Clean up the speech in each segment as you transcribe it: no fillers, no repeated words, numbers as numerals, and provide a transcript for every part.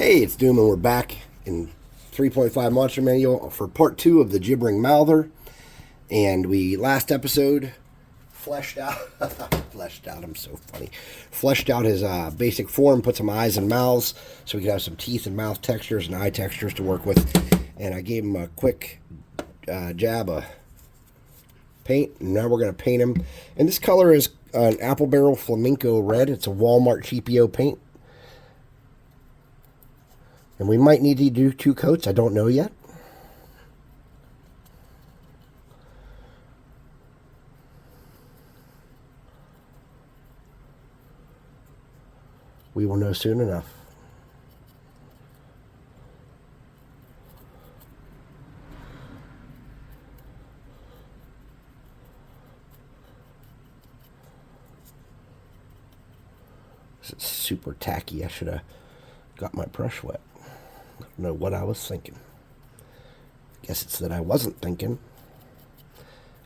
Hey, it's Doom, and we're back in 3.5 Monster Manual for part 2 of the Gibbering Mouther. And we, last episode, fleshed out, I'm so funny, fleshed out his basic form, put some eyes and mouths, so we could have some teeth and mouth textures and eye textures to work with. And I gave him a quick jab of paint, and now we're going to paint him. And this color is an Apple Barrel Flamenco Red. It's a Walmart cheapio paint. And we might need to do 2 coats. I don't know yet. We will know soon enough. This is super tacky. I should have got my brush wet. I don't know what I was thinking. Guess it's that I wasn't thinking.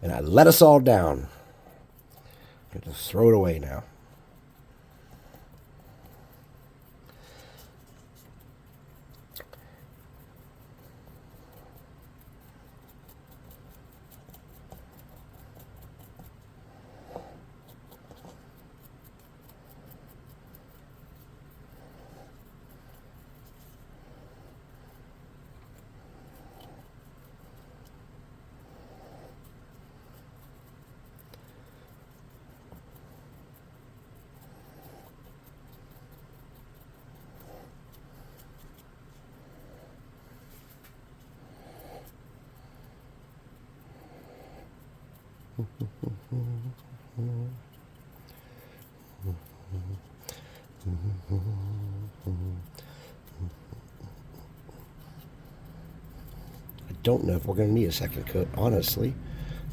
And I let us all down. I'm going to throw it away now. I don't know if we're going to need a second coat, honestly.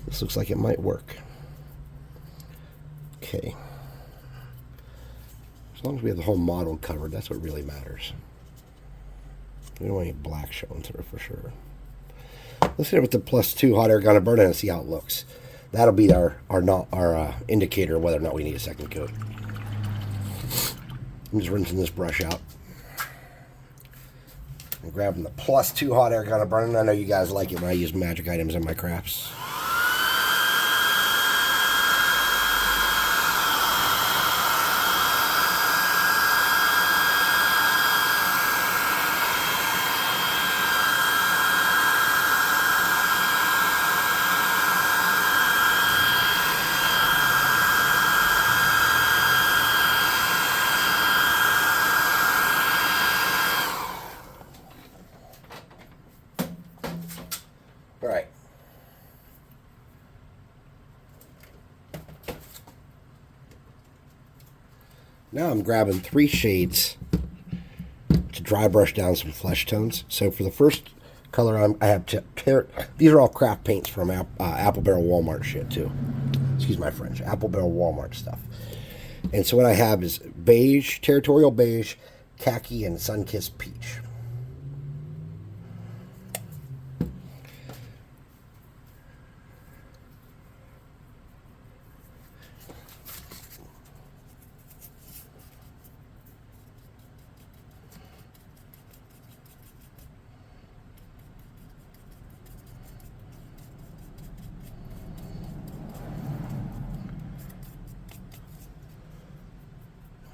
This looks like it might work. Okay. As long as we have the whole model covered, that's what really matters. We don't want any black showing through for sure. Let's hit it with the +2 hot air gun and burn it and see how it looks. That'll be our indicator of whether or not we need a second coat. I'm just rinsing this brush out. And grabbing the +2 hot air gun and burning. I know you guys like it when I use magic items in my crafts. All right. Now I'm grabbing 3 shades to dry brush down some flesh tones. So for the first color, I have these are all craft paints from Apple Barrel Walmart shit too. Excuse my French. Apple Barrel Walmart stuff. And so what I have is beige, territorial beige, khaki, and sun-kissed peach.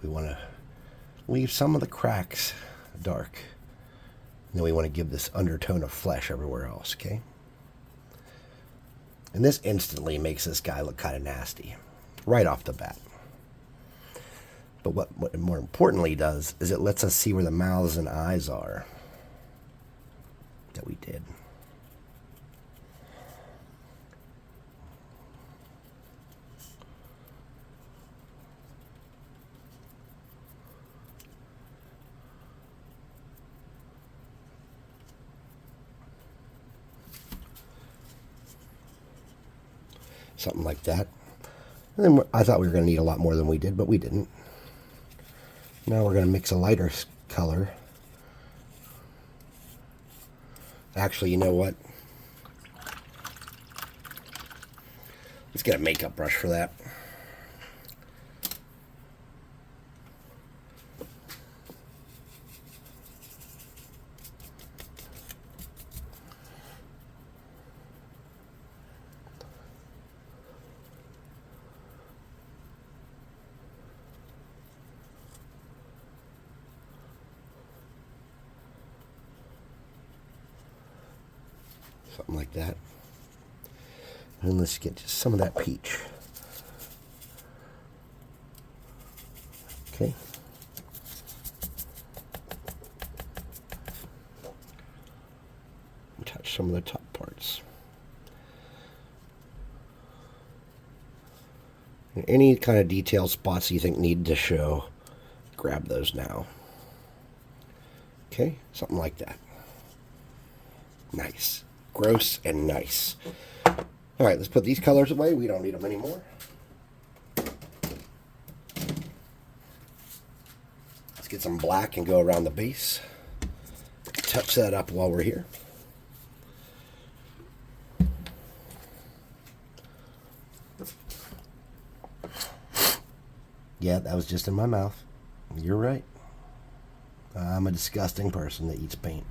We want to leave some of the cracks dark. And then we want to give this undertone of flesh everywhere else, okay? And this instantly makes this guy look kind of nasty, right off the bat. But what it more importantly does is it lets us see where the mouths and eyes are that we did. Something like that. And then I thought we were going to need a lot more than we did, but we didn't. Now we're going to mix a lighter color. Actually, you know what? Let's get a makeup brush for that. Something like that. And let's get just some of that peach. Okay. Touch some of the top parts. And any kind of detail spots you think need to show, grab those now. Okay, something like that. Nice. Gross and nice. All right, let's put these colors away. We don't need them anymore. Let's get some black and go around the base. Touch that up while we're here. Yeah, that was just in my mouth. You're right. I'm a disgusting person that eats paint.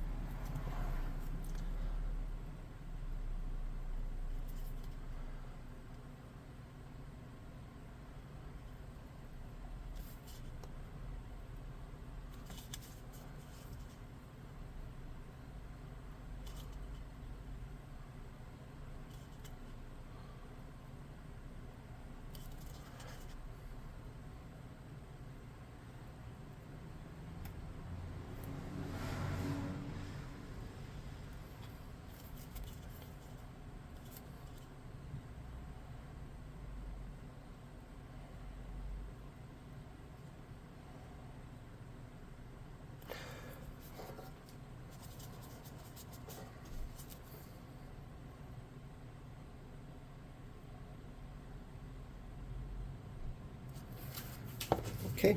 Okay.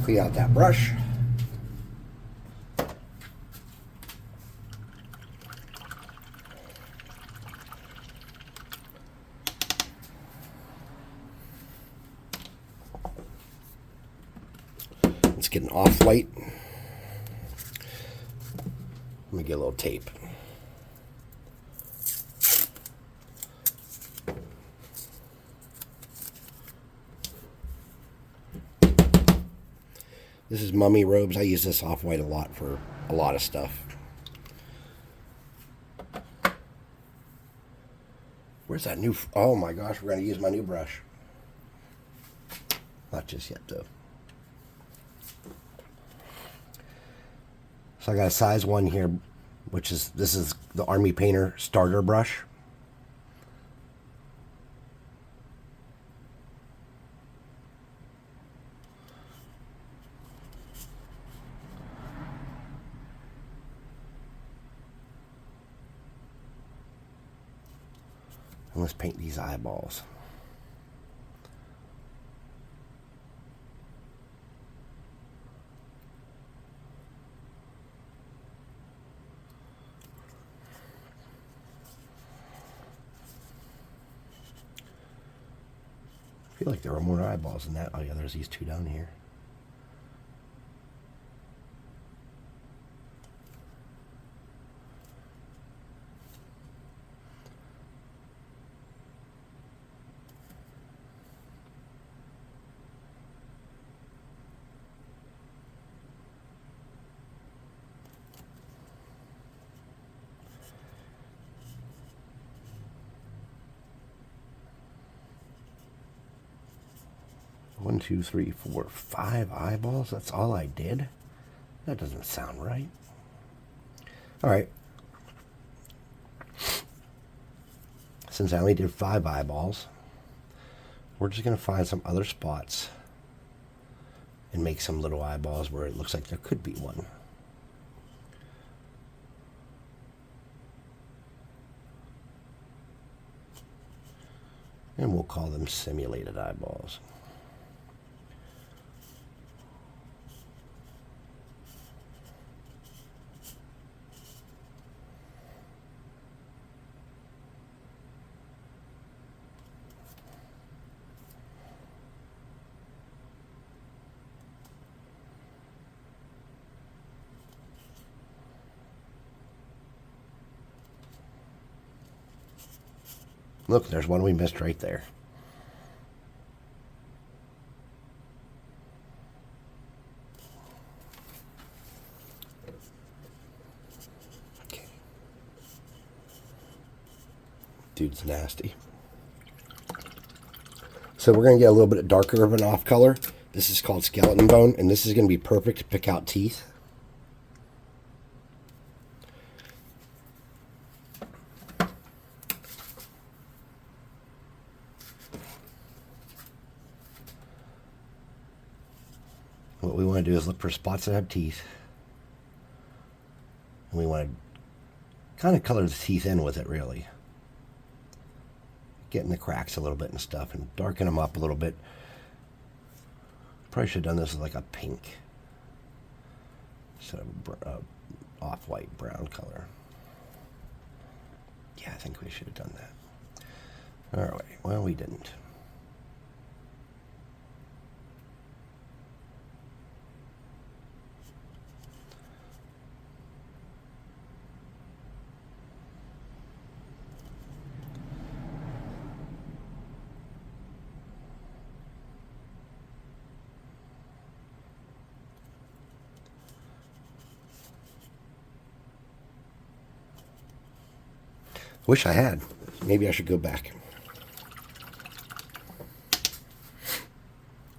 Clean out that brush. Let's get an off-white. Let me get a little tape. This is Mummy Robes. I use this off-white a lot for a lot of stuff. Where's that new... Oh my gosh, we're going to use my new brush. Not just yet, though. So I got a size 1 here, which is... This is the Army Painter starter brush. And let's paint these eyeballs. I feel like there were more eyeballs than that. Oh yeah, there's these two down here. One, two, three, four, 5 eyeballs? That's all I did? That doesn't sound right. Alright. Since I only did 5 eyeballs, we're just going to find some other spots and make some little eyeballs where it looks like there could be one. And we'll call them simulated eyeballs. Look, there's one we missed right there. Dude's nasty. So we're going to get a little bit darker of an off color. This is called skeleton bone, and this is going to be perfect to pick out teeth. What we want to do is look for spots that have teeth. And we want to kind of color the teeth in with it, really. Getting the cracks a little bit and stuff, and darken them up a little bit. Probably should have done this with like a pink instead of off-white brown color. Yeah, I think we should have done that. All right, well, we didn't. Wish I had. Maybe I should go back.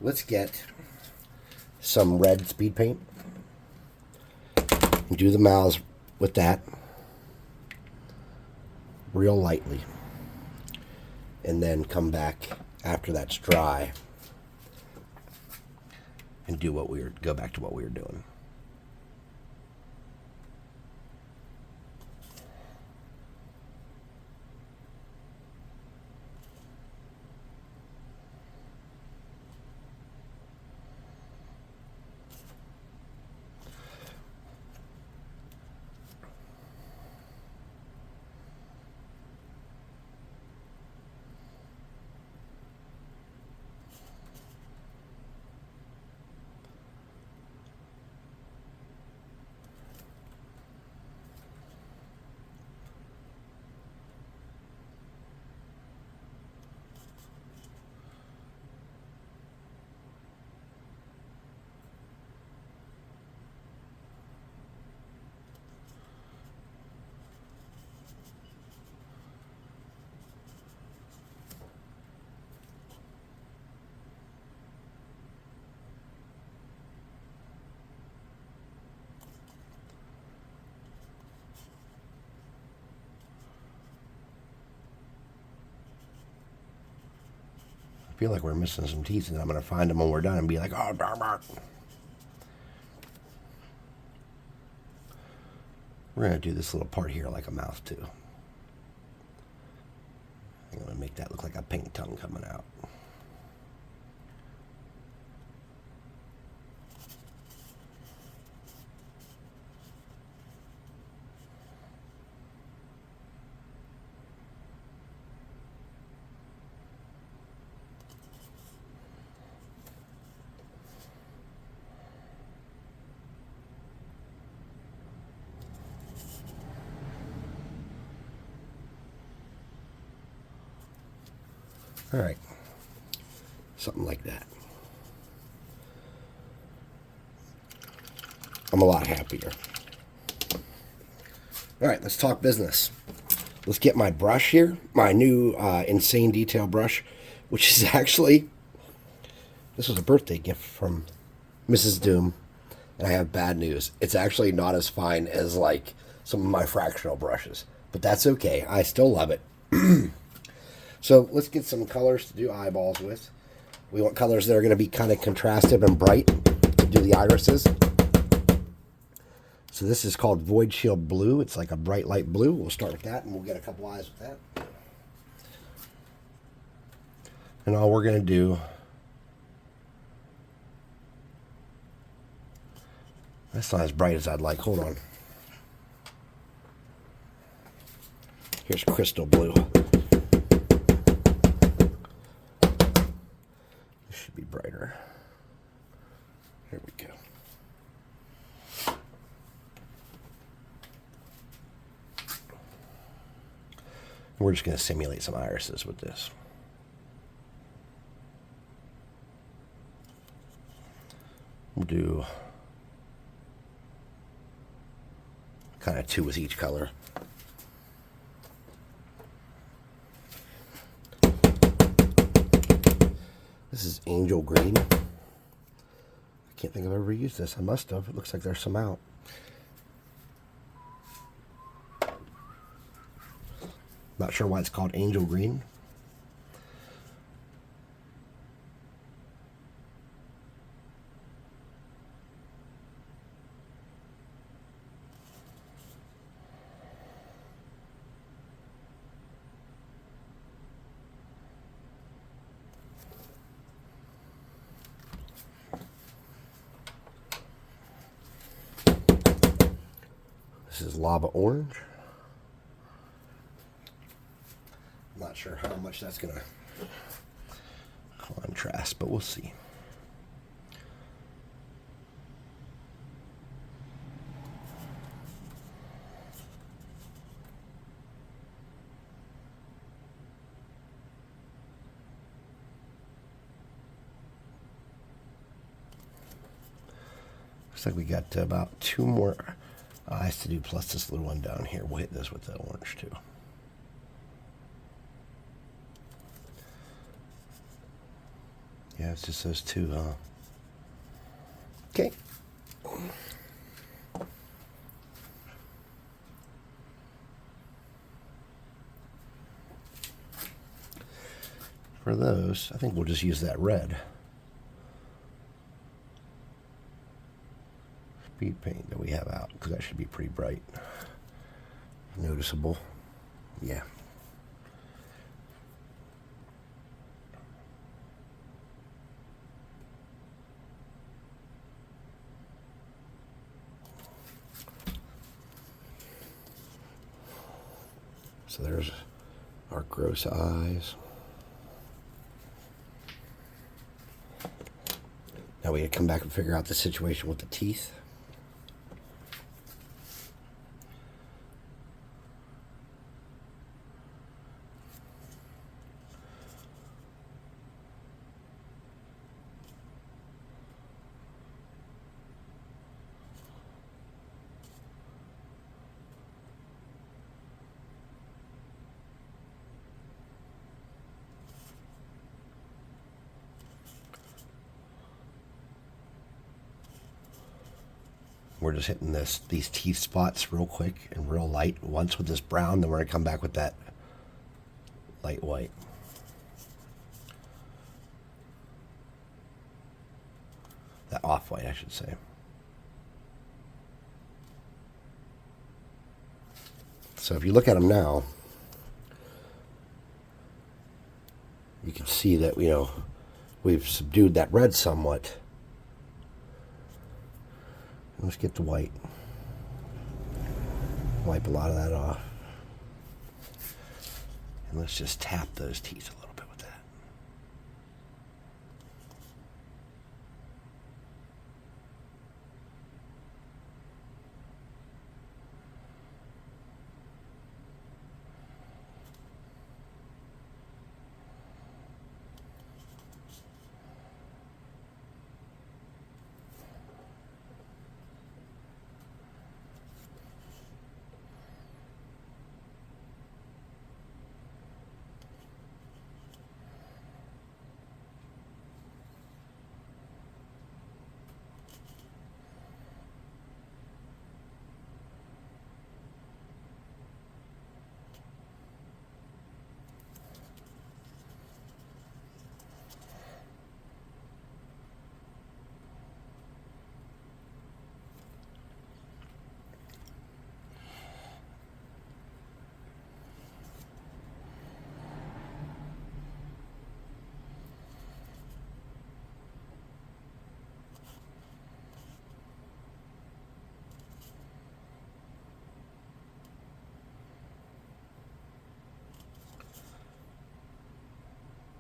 Let's get some red speed paint. And do the mouths with that. Real lightly. And then come back after that's dry. And do go back to what we were doing. I feel like we're missing some teeth, and I'm going to find them when we're done and be like, oh, darn it. We're going to do this little part here like a mouth, too. I'm going to make that look like a pink tongue coming out. All right, something like that. I'm a lot happier. All right, let's talk business. Let's get my brush here, my new Insane Detail brush, which is actually, this was a birthday gift from Mrs. Doom, and I have bad news. It's actually not as fine as like some of my fractional brushes, but that's okay. I still love it. So let's get some colors to do eyeballs with. We want colors that are going to be kind of contrastive and bright to do the irises. So this is called Void Shield Blue. It's like a bright light blue. We'll start with that, and we'll get a couple eyes with that. And all we're going to do, that's not as bright as I'd like. Hold on. Here's crystal blue. This should be brighter. Here we go. We're just going to simulate some irises with this. We'll do kind of two with each color. This is angel green. I can't think I've ever used this. I must have. It looks like there's some out. Not sure why it's called angel green. This is lava orange. I'm not sure how much that's going to contrast, but we'll see. Looks like we got about 2 more eyes to do, plus this little one down here. We'll hit this with the orange too. Yeah, it's just those 2, huh? Okay. For those, I think we'll just use that red speed paint that we have out, because that should be pretty bright. Noticeable. Yeah. So there's our gross eyes. Now we gotta come back and figure out the situation with the teeth. We're just hitting these teeth spots real quick and real light once with this brown, then we're going to come back with that light white. That off-white, I should say. So if you look at them now, you can see that, you know, we've subdued that red somewhat. Let's get the white. Wipe a lot of that off. And let's just tap those teeth a little bit with that.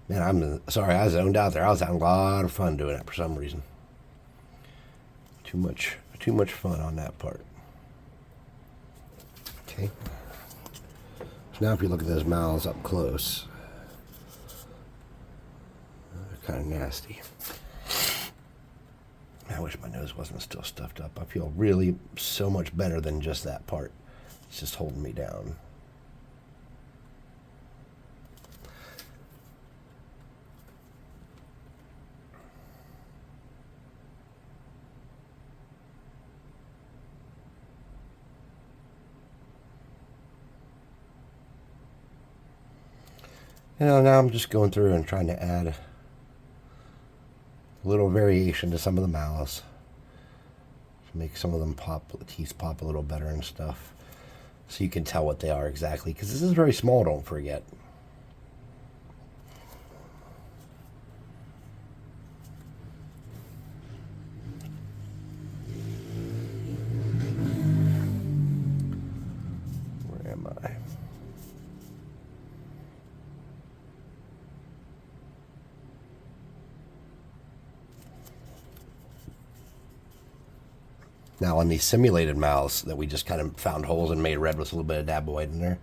Man, I'm sorry, I zoned out there. I was having a lot of fun doing it for some reason. Too much fun on that part. Okay. So now if you look at those mouths up close, they're kind of nasty. I wish my nose wasn't still stuffed up. I feel really so much better than just that part. It's just holding me down. Now I'm just going through and trying to add a little variation to some of the mouths. Make some of them pop, the teeth pop a little better and stuff. So you can tell what they are exactly. Because this is very small, don't forget. Where am I? Now on these simulated mouths that we just kind of found holes and made red with a little bit of dab white in there,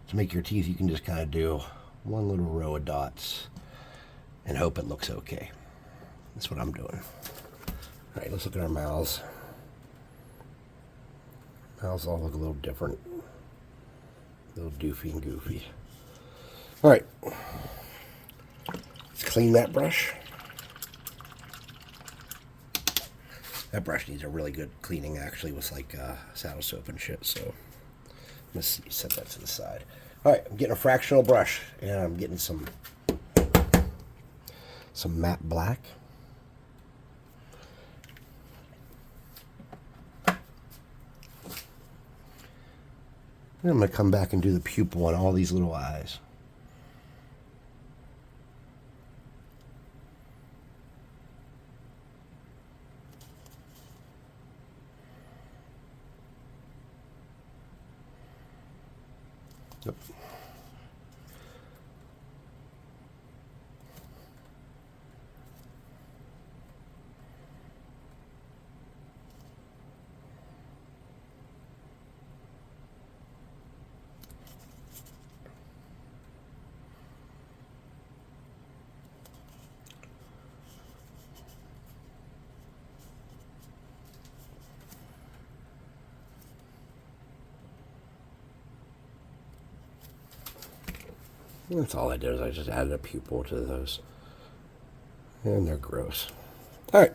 to make your teeth, you can just kind of do one little row of dots and hope it looks okay. That's what I'm doing. All right, let's look at our mouths. Mouths all look a little different. A little doofy and goofy. All right, let's clean that brush. That brush needs a really good cleaning, actually, with like saddle soap and shit. So let's set that to the side. All right, I'm getting a fractional brush, and I'm getting some matte black. And I'm going to come back and do the pupil on all these little eyes. Yep. That's all I did, is I just added a pupil to those. And they're gross. All right.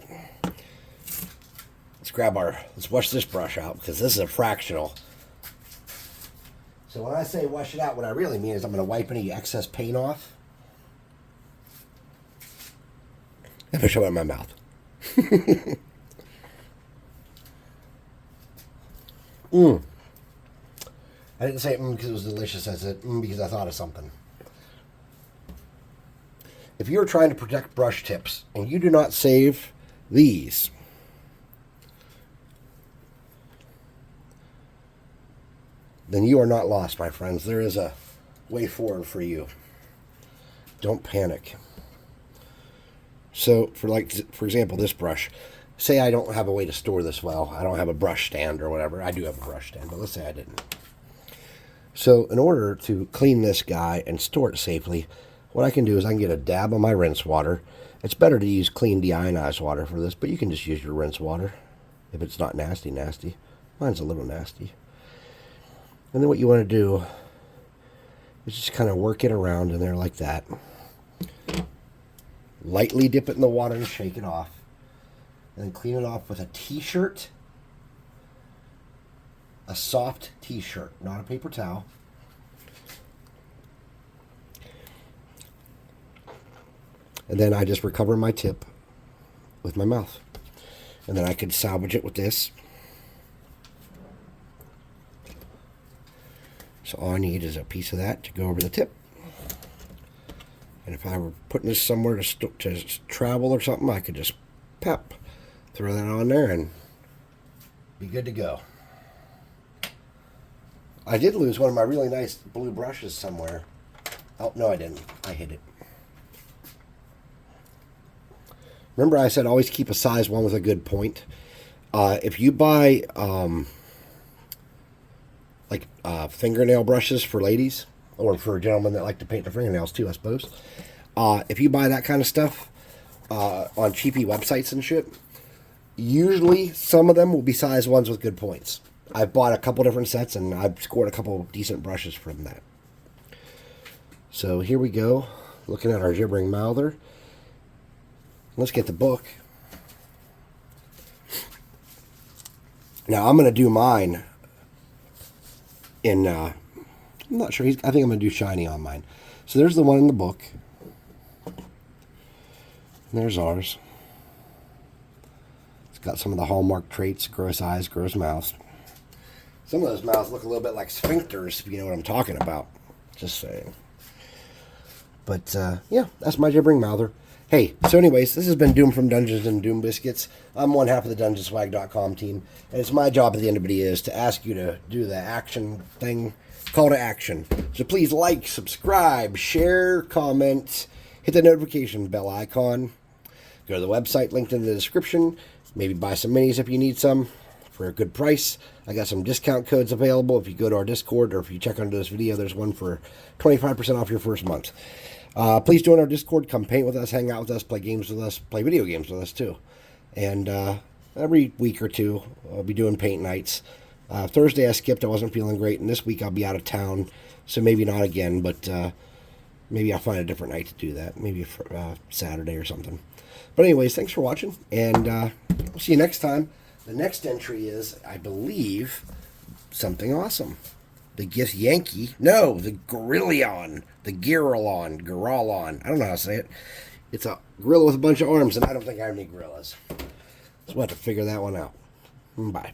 Let's wash this brush out, because this is a fractional. So when I say wash it out, what I really mean is I'm going to wipe any excess paint off. And I show it in my mouth. I didn't say because it was delicious. I said because I thought of something. If you're trying to protect brush tips and you do not save these, then you are not lost, my friends. There is a way forward for you. Don't panic. So, for example, this brush. Say I don't have a way to store this well. I don't have a brush stand or whatever. I do have a brush stand, but let's say I didn't. So, in order to clean this guy and store it safely, what I can do is I can get a dab of my rinse water. It's better to use clean deionized water for this, but you can just use your rinse water if it's not nasty. Mine's a little nasty. And then what you want to do is just kind of work it around in there like that. Lightly dip it in the water and shake it off. And then clean it off with a t-shirt. A soft t-shirt, not a paper towel. And then I just recover my tip with my mouth. And then I can salvage it with this. So all I need is a piece of that to go over the tip. And if I were putting this somewhere to travel or something, I could just throw that on there and be good to go. I did lose one of my really nice blue brushes somewhere. Oh, no, I didn't. I hid it. Remember I said always keep a size 1 with a good point. If you buy fingernail brushes for ladies, or for gentlemen that like to paint their fingernails too, I suppose. If you buy that kind of stuff on cheapy websites and shit, usually some of them will be size 1s with good points. I've bought a couple different sets and I've scored a couple of decent brushes from that. So here we go, looking at our Gibbering mouther. Let's get the book. Now I'm going to do mine in, I'm not sure, I think I'm going to do shiny on mine. So there's the one in the book. And there's ours. It's got some of the hallmark traits: gross eyes, gross mouths. Some of those mouths look a little bit like sphincters, if you know what I'm talking about. Just saying. But, yeah, that's my Gibbering Mouther. Hey, so anyways, this has been Doom from Dungeons and Doom Biscuits. I'm one half of the DungeonSwag.com team, and it's my job at the end of the video is to ask you to do the action thing, call to action. So please like, subscribe, share, comment, hit the notification bell icon. Go to the website linked in the description. Maybe buy some minis if you need some for a good price. I got some discount codes available if you go to our Discord, or if you check under this video, there's one for 25% off your first month. Please join our Discord. Come paint with us, hang out with us, play games with us, play video games with us too. And every week or two, I'll be doing paint nights. Thursday I skipped. I wasn't feeling great. And this week I'll be out of town, so maybe not again, but maybe I'll find a different night to do that. Maybe for, Saturday or something. But anyways, thanks for watching, and we'll see you next time. The next entry is, I believe, something awesome. The Gith Yankee. No, the Gorillon. The Girillon. I don't know how to say it. It's a gorilla with a bunch of arms, and I don't think I have any gorillas. So we'll have to figure that one out. Bye.